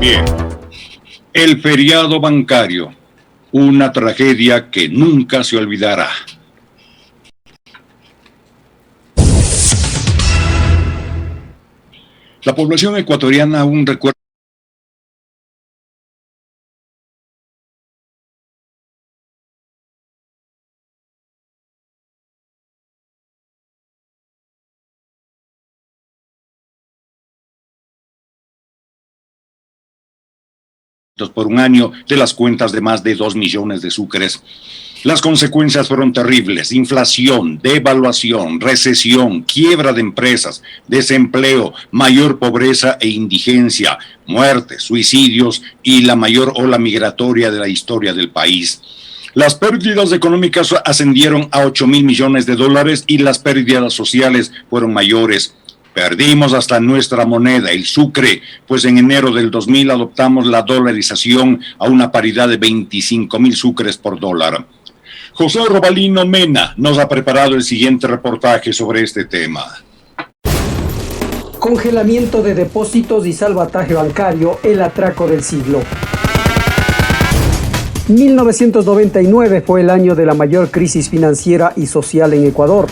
Bien, el feriado bancario, una tragedia que nunca se olvidará. La población ecuatoriana aún recuerda por un año de las cuentas de más de 2 millones de sucres. Las consecuencias fueron terribles: inflación, devaluación, recesión, quiebra de empresas, desempleo, mayor pobreza e indigencia, muertes, suicidios y la mayor ola migratoria de la historia del país. Las pérdidas económicas ascendieron a 8.000 millones de dólares y las pérdidas sociales fueron mayores. Perdimos hasta nuestra moneda, el sucre, pues en enero del 2000 adoptamos la dolarización a una paridad de 25.000 sucres por dólar. José Robalino Mena nos ha preparado el siguiente reportaje sobre este tema. Congelamiento de depósitos y salvataje bancario, el atraco del siglo. 1999 fue el año de la mayor crisis financiera y social en Ecuador.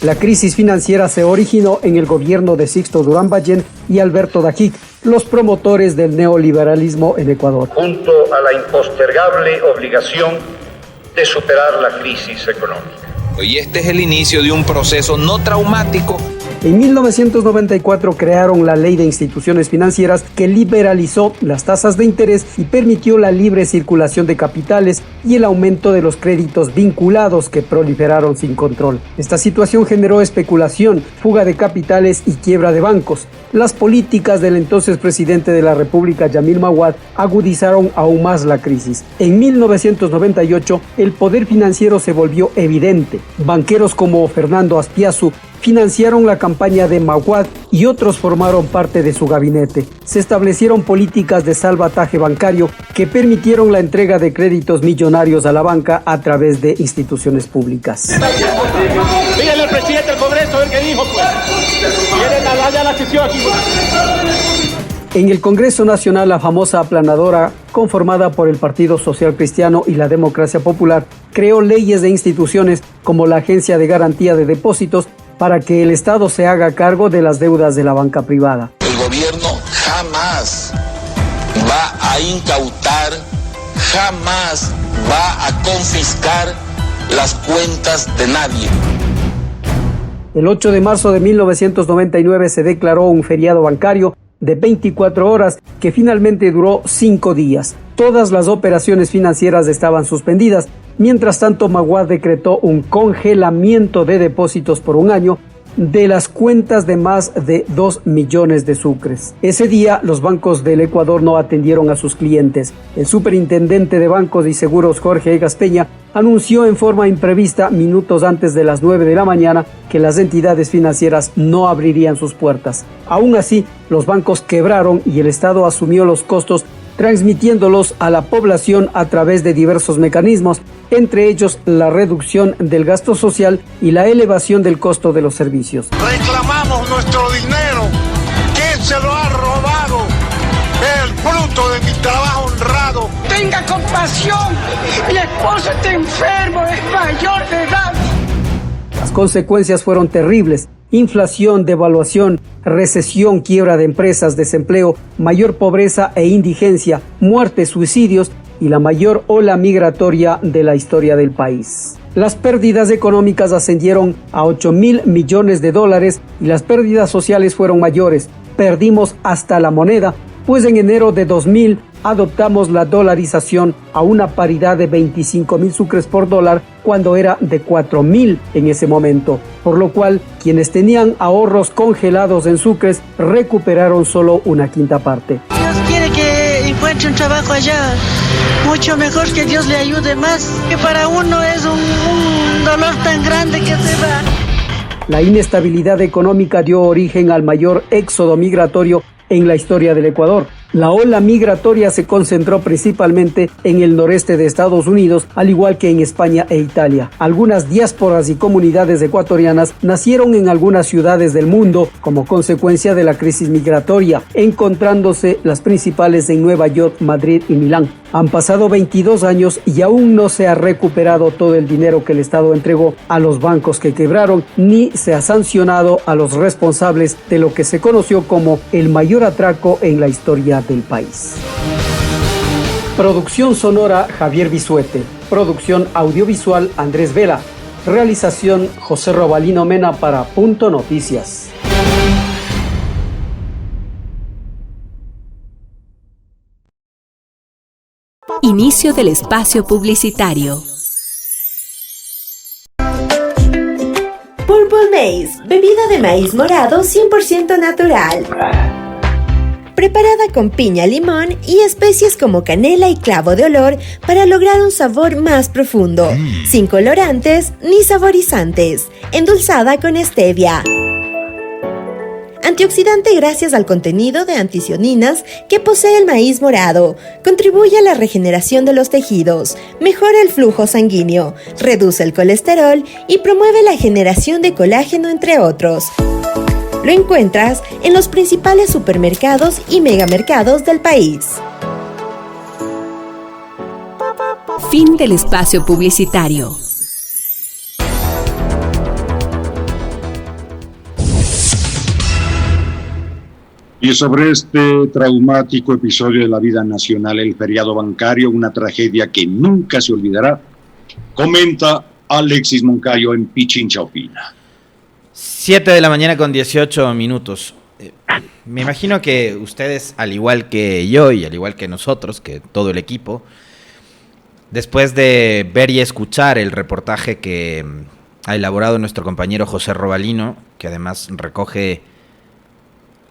La crisis financiera se originó en el gobierno de Sixto Durán Ballén y Alberto Dajic, los promotores del neoliberalismo en Ecuador. Junto a la impostergable obligación de superar la crisis económica. Y este es el inicio de un proceso no traumático. En 1994 crearon la Ley de Instituciones Financieras, que liberalizó las tasas de interés y permitió la libre circulación de capitales y el aumento de los créditos vinculados, que proliferaron sin control. Esta situación generó especulación, fuga de capitales y quiebra de bancos. Las políticas del entonces presidente de la República, Yamil Maguad, agudizaron aún más la crisis. En 1998, el poder financiero se volvió evidente. Banqueros como Fernando Aspiazu financiaron la campaña de Maguad y otros formaron parte de su gabinete. Se establecieron políticas de salvataje bancario que permitieron la entrega de créditos millonarios a la banca a través de instituciones públicas. Díganle al presidente del Congreso a ver qué dijo, pues. Quieren hablar la sesión aquí. En el Congreso Nacional, la famosa aplanadora, conformada por el Partido Social Cristiano y la Democracia Popular, creó leyes de instituciones como la Agencia de Garantía de Depósitos para que el Estado se haga cargo de las deudas de la banca privada. El gobierno jamás va a incautar, jamás va a confiscar las cuentas de nadie. El 8 de marzo de 1999 se declaró un feriado bancario de 24 horas que finalmente duró 5 días. Todas las operaciones financieras estaban suspendidas. Mientras tanto, Maguad decretó un congelamiento de depósitos por un año de las cuentas de más de 2 millones de sucres. Ese día, los bancos del Ecuador no atendieron a sus clientes. El superintendente de Bancos y Seguros, Jorge Egas Peña, anunció en forma imprevista, minutos antes de las 9 de la mañana, que las entidades financieras no abrirían sus puertas. Aún así, los bancos quebraron y el Estado asumió los costos, transmitiéndolos a la población a través de diversos mecanismos, entre ellos la reducción del gasto social y la elevación del costo de los servicios. Reclamamos nuestro dinero. ¿Quién se lo ha robado? El fruto de mi trabajo honrado. Tenga compasión. Mi esposo está enfermo, es mayor de edad. Las consecuencias fueron terribles. Inflación, devaluación, recesión, quiebra de empresas, desempleo, mayor pobreza e indigencia, muertes, suicidios y la mayor ola migratoria de la historia del país. Las pérdidas económicas ascendieron a 8.000 millones de dólares y las pérdidas sociales fueron mayores. Perdimos hasta la moneda, pues en enero de 2000 adoptamos la dolarización a una paridad de 25.000 sucres por dólar cuando era de 4.000 en ese momento, por lo cual quienes tenían ahorros congelados en sucres recuperaron solo una quinta parte. Dios quiere que encuentre un trabajo allá, mucho mejor, que Dios le ayude más, que para uno es un dolor tan grande que se va. La inestabilidad económica dio origen al mayor éxodo migratorio en la historia del Ecuador. La ola migratoria se concentró principalmente en el noreste de Estados Unidos, al igual que en España e Italia. Algunas diásporas y comunidades ecuatorianas nacieron en algunas ciudades del mundo como consecuencia de la crisis migratoria, encontrándose las principales en Nueva York, Madrid y Milán. Han pasado 22 años y aún no se ha recuperado todo el dinero que el Estado entregó a los bancos que quebraron, ni se ha sancionado a los responsables de lo que se conoció como el mayor atraco en la historia del país. Producción sonora Javier Bisuete. Producción audiovisual Andrés Vela. Realización José Robalino Mena para Punto Noticias. Inicio del espacio publicitario. Purple Maize, bebida de maíz morado 100% natural. Preparada con piña, limón y especies como canela y clavo de olor para lograr un sabor más profundo, sin colorantes ni saborizantes, endulzada con stevia. Antioxidante gracias al contenido de anticianinas que posee el maíz morado. Contribuye a la regeneración de los tejidos, mejora el flujo sanguíneo, reduce el colesterol y promueve la generación de colágeno, entre otros. Lo encuentras en los principales supermercados y megamercados del país. Fin del espacio publicitario. Y sobre este traumático episodio de la vida nacional, el feriado bancario, una tragedia que nunca se olvidará, comenta Alexis Moncayo en Pichincha Opina. 7 de la mañana con 18 minutos. Me imagino que ustedes, al igual que yo y al igual que nosotros, que todo el equipo, después de ver y escuchar el reportaje que ha elaborado nuestro compañero José Robalino, que además recoge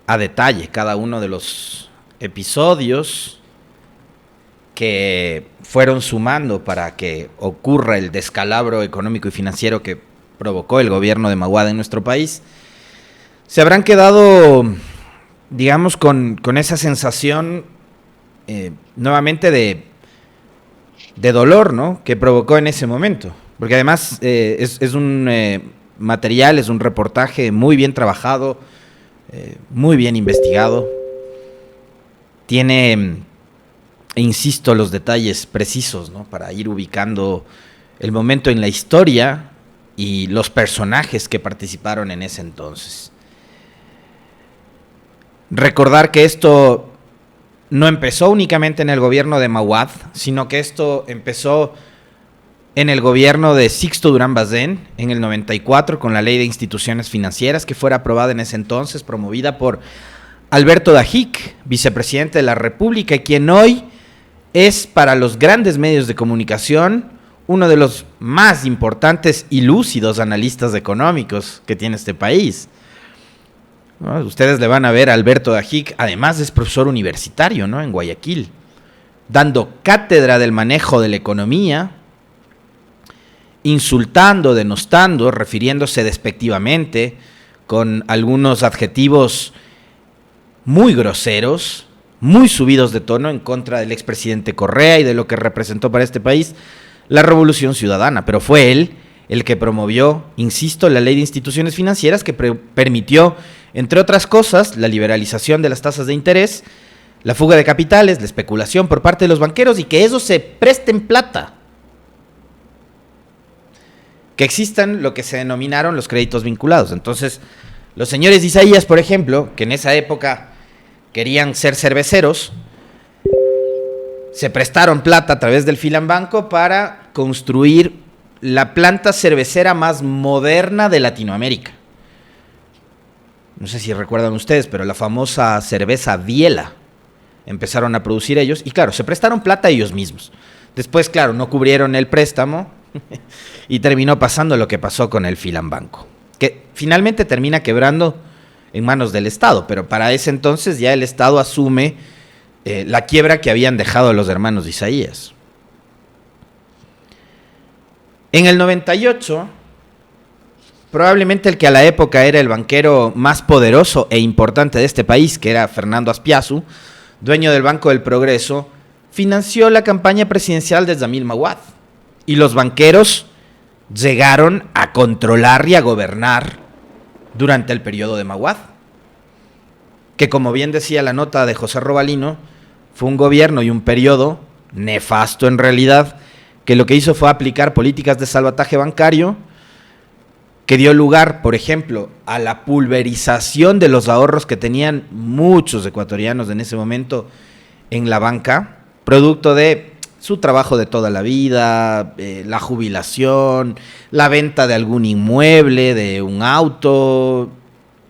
a detalle cada uno de los episodios que fueron sumando para que ocurra el descalabro económico y financiero que provocó el gobierno de Mahuad en nuestro país, se habrán quedado, digamos, con esa sensación nuevamente de dolor, ¿no?, que provocó en ese momento. Porque además es un material, es un reportaje muy bien trabajado, muy bien investigado. Tiene, insisto, los detalles precisos, ¿no?, para ir ubicando el momento en la historia y los personajes que participaron en ese entonces. Recordar que esto no empezó únicamente en el gobierno de Mahuad, sino que esto empezó en el gobierno de Sixto Durán Bazén, en el 94, con la Ley de Instituciones Financieras, que fuera aprobada en ese entonces, promovida por Alberto Dajic, vicepresidente de la República, y quien hoy es, para los grandes medios de comunicación, uno de los más importantes y lúcidos analistas económicos que tiene este país. ¿No? Ustedes le van a ver a Alberto Dajic, además es profesor universitario, ¿no?, en Guayaquil, dando cátedra del manejo de la economía, insultando, denostando, refiriéndose despectivamente, con algunos adjetivos muy groseros, muy subidos de tono en contra del expresidente Correa y de lo que representó para este país la Revolución Ciudadana. Pero fue él el que promovió, insisto, la Ley de Instituciones Financieras, que permitió, entre otras cosas, la liberalización de las tasas de interés, la fuga de capitales, la especulación por parte de los banqueros y que eso se preste en plata. Que existan lo que se denominaron los créditos vinculados. Entonces, los señores Isaías, por ejemplo, que en esa época querían ser cerveceros, se prestaron plata a través del Filambanco para construir la planta cervecera más moderna de Latinoamérica. No sé si recuerdan ustedes, pero la famosa cerveza Biela empezaron a producir ellos y claro, se prestaron plata ellos mismos. Después, claro, no cubrieron el préstamo y terminó pasando lo que pasó con el Filambanco, que finalmente termina quebrando en manos del Estado, pero para ese entonces ya el Estado asume la quiebra que habían dejado los hermanos de Isaías. En el 98, probablemente el que a la época era el banquero más poderoso e importante de este país, que era Fernando Azpiazu, dueño del Banco del Progreso, financió la campaña presidencial de Zamil Mawad. Y los banqueros llegaron a controlar y a gobernar durante el periodo de Mawad, que, como bien decía la nota de José Robalino, fue un gobierno y un periodo nefasto en realidad, que lo que hizo fue aplicar políticas de salvataje bancario, que dio lugar, por ejemplo, a la pulverización de los ahorros que tenían muchos ecuatorianos en ese momento en la banca, producto de su trabajo de toda la vida, la jubilación, la venta de algún inmueble, de un auto,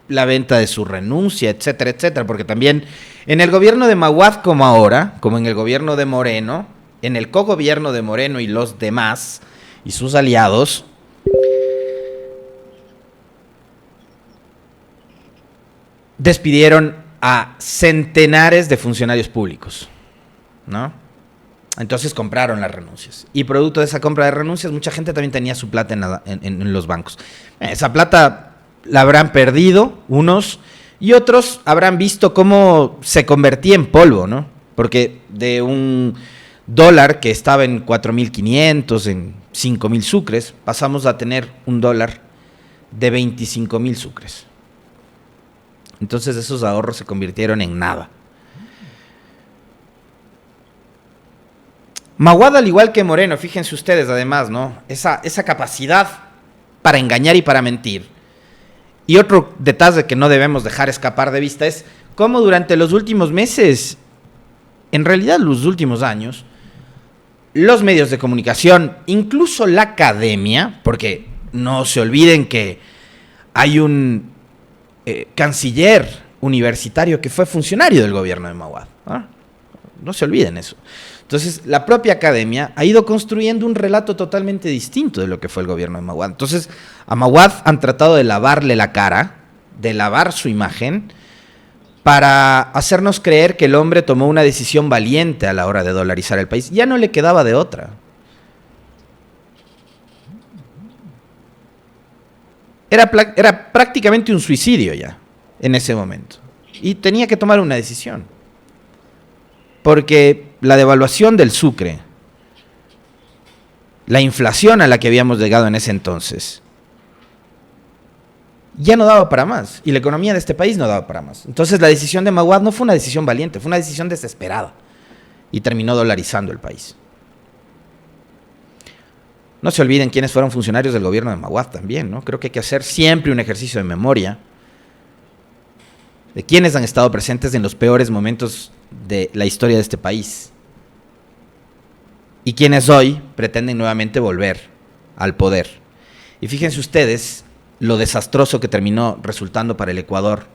la venta de su renuncia, etcétera, etcétera, porque también en el gobierno de Mawad, como ahora, como en el gobierno de Moreno, en el cogobierno de Moreno y los demás y sus aliados, despidieron a centenares de funcionarios públicos, ¿no? Entonces compraron las renuncias. Y producto de esa compra de renuncias, mucha gente también tenía su plata en los bancos. Esa plata la habrán perdido unos, y otros habrán visto cómo se convertía en polvo, ¿no? Porque de un dólar que estaba en 4.500, en 5.000 sucres, pasamos a tener un dólar de 25.000 sucres. Entonces esos ahorros se convirtieron en nada. Mawad, al igual que Moreno, fíjense ustedes además, ¿no? Esa capacidad para engañar y para mentir. Y otro detalle que no debemos dejar escapar de vista es cómo durante los últimos meses, en realidad los últimos años, los medios de comunicación, incluso la academia, porque no se olviden que hay un canciller universitario que fue funcionario del gobierno de Mawad, ¿no? No se olviden eso. Entonces, la propia academia ha ido construyendo un relato totalmente distinto de lo que fue el gobierno de Mawad. Entonces, a Mawad han tratado de lavarle la cara, de lavar su imagen, para hacernos creer que el hombre tomó una decisión valiente a la hora de dolarizar el país. Ya no le quedaba de otra. Era prácticamente un suicidio ya, en ese momento. Y tenía que tomar una decisión. Porque la devaluación del sucre, la inflación a la que habíamos llegado en ese entonces, ya no daba para más. Y la economía de este país no daba para más. Entonces la decisión de Mawad no fue una decisión valiente, fue una decisión desesperada. Y terminó dolarizando el país. No se olviden quiénes fueron funcionarios del gobierno de Mawad también, ¿no? Creo que hay que hacer siempre un ejercicio de memoria de quiénes han estado presentes en los peores momentos de la historia de este país y quienes hoy pretenden nuevamente volver al poder. Y fíjense ustedes lo desastroso que terminó resultando para el Ecuador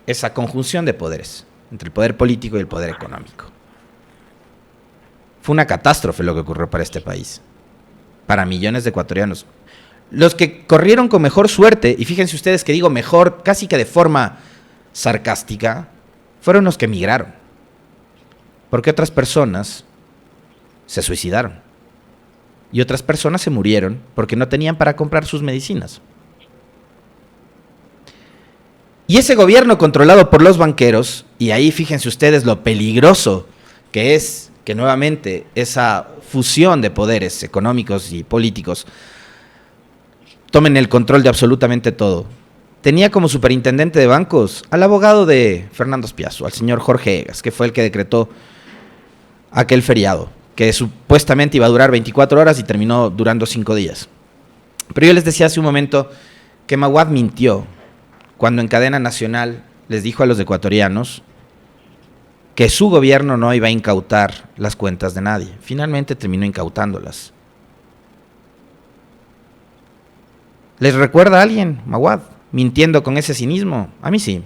esa conjunción de poderes entre el poder político y el poder económico. Fue una catástrofe lo que ocurrió para este país, para millones de ecuatorianos. Los que corrieron con mejor suerte, y fíjense ustedes que digo mejor casi que de forma sarcástica, fueron los que emigraron, porque otras personas se suicidaron y otras personas se murieron porque no tenían para comprar sus medicinas. Y ese gobierno controlado por los banqueros, y ahí fíjense ustedes lo peligroso que es que nuevamente esa fusión de poderes económicos y políticos tomen el control de absolutamente todo. Tenía como superintendente de bancos al abogado de Fernando Spiazo, al señor Jorge Egas, que fue el que decretó aquel feriado, que supuestamente iba a durar 24 horas y terminó durando 5 días. Pero yo les decía hace un momento que Mawad mintió cuando en cadena nacional les dijo a los ecuatorianos que su gobierno no iba a incautar las cuentas de nadie. Finalmente terminó incautándolas. ¿Les recuerda a alguien, Mawad, mintiendo con ese cinismo? A mí sí.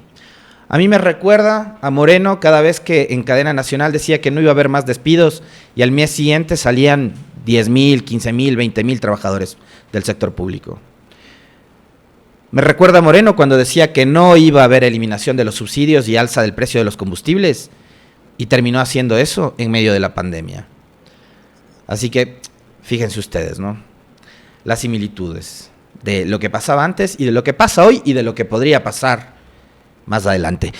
A mí me recuerda a Moreno cada vez que en cadena nacional decía que no iba a haber más despidos y al mes siguiente salían 10.000, 15.000, 20.000 trabajadores del sector público. Me recuerda a Moreno cuando decía que no iba a haber eliminación de los subsidios y alza del precio de los combustibles y terminó haciendo eso en medio de la pandemia. Así que fíjense ustedes, ¿no? Las similitudes de lo que pasaba antes y de lo que pasa hoy y de lo que podría pasar más adelante.